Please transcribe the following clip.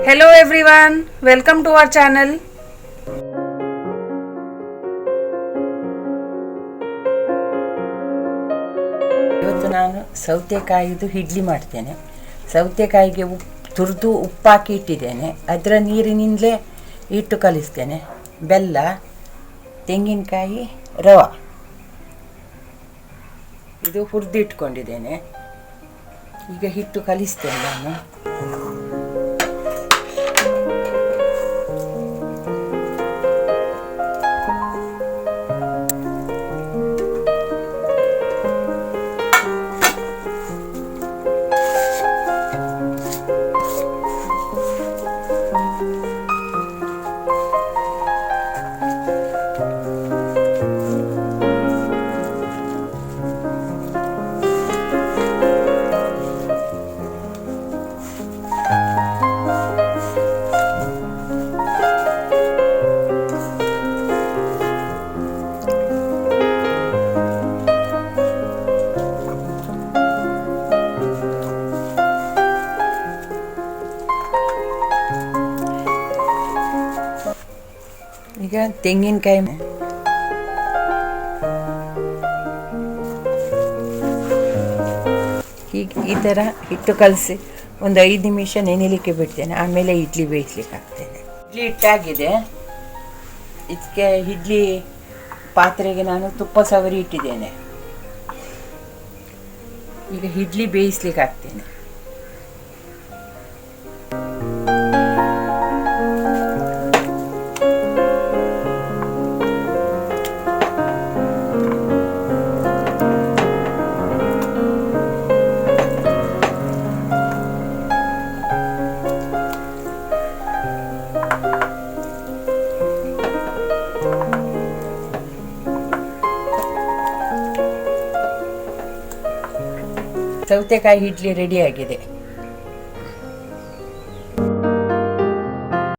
Hello everyone, welcome to our channel. ಇವತ್ತು ನಾನು ಸೌತೆಕಾಯಿದು ಇಡ್ಲಿ ಮಾಡ್ತೇನೆ. ಸೌತೆಕಾಯಿಗೆ ತುರಿದು ಉಪ್ಪಾಕಿ ಇಟ್ಟಿದ್ದೇನೆ. ಅದರ ನೀರಿನಿಂದಲೇ ಹಿಟ್ಟು ಕಲಿಸ್ತೇನೆ. ಬೆಲ್ಲ, ತೆಂಗಿನಕಾಯಿ, ರವೆ ಇದು ಹುರಿದಿಟ್ಕೊಂಡಿದ್ದೇನೆ. ಈಗ ಹಿಟ್ಟು ಕಲಿಸ್ತೇನೆ ನಾನು. ಈಗ ತೆಂಗಿನಕಾಯಿ ಹೀಗೆ ಈ ಥರ ಹಿಟ್ಟು ಕಲಸಿ ಒಂದು 5 ನಿಮಿಷ ನೆನೆಲಿಕ್ಕೆ ಬಿಡ್ತೇನೆ. ಆಮೇಲೆ ಇಡ್ಲಿ ಬೇಯಿಸ್ಲಿಕ್ಕೆ ಹಾಕ್ತೇನೆ. ಇಡ್ಲಿ ಹಿಟ್ಟಾಗಿದೆ. ಇದಕ್ಕೆ ಇಡ್ಲಿ ಪಾತ್ರೆಗೆ ನಾನು ತುಪ್ಪ ಸವರಿ ಇಟ್ಟಿದ್ದೇನೆ. ಈಗ ಇಡ್ಲಿ ಬೇಯಿಸ್ಲಿಕ್ಕೆ ಹಾಕ್ತೇನೆ. ಸೌತೆಕಾಯಿ ಇಡ್ಲಿ ರೆಡಿಯಾಗಿದೆ.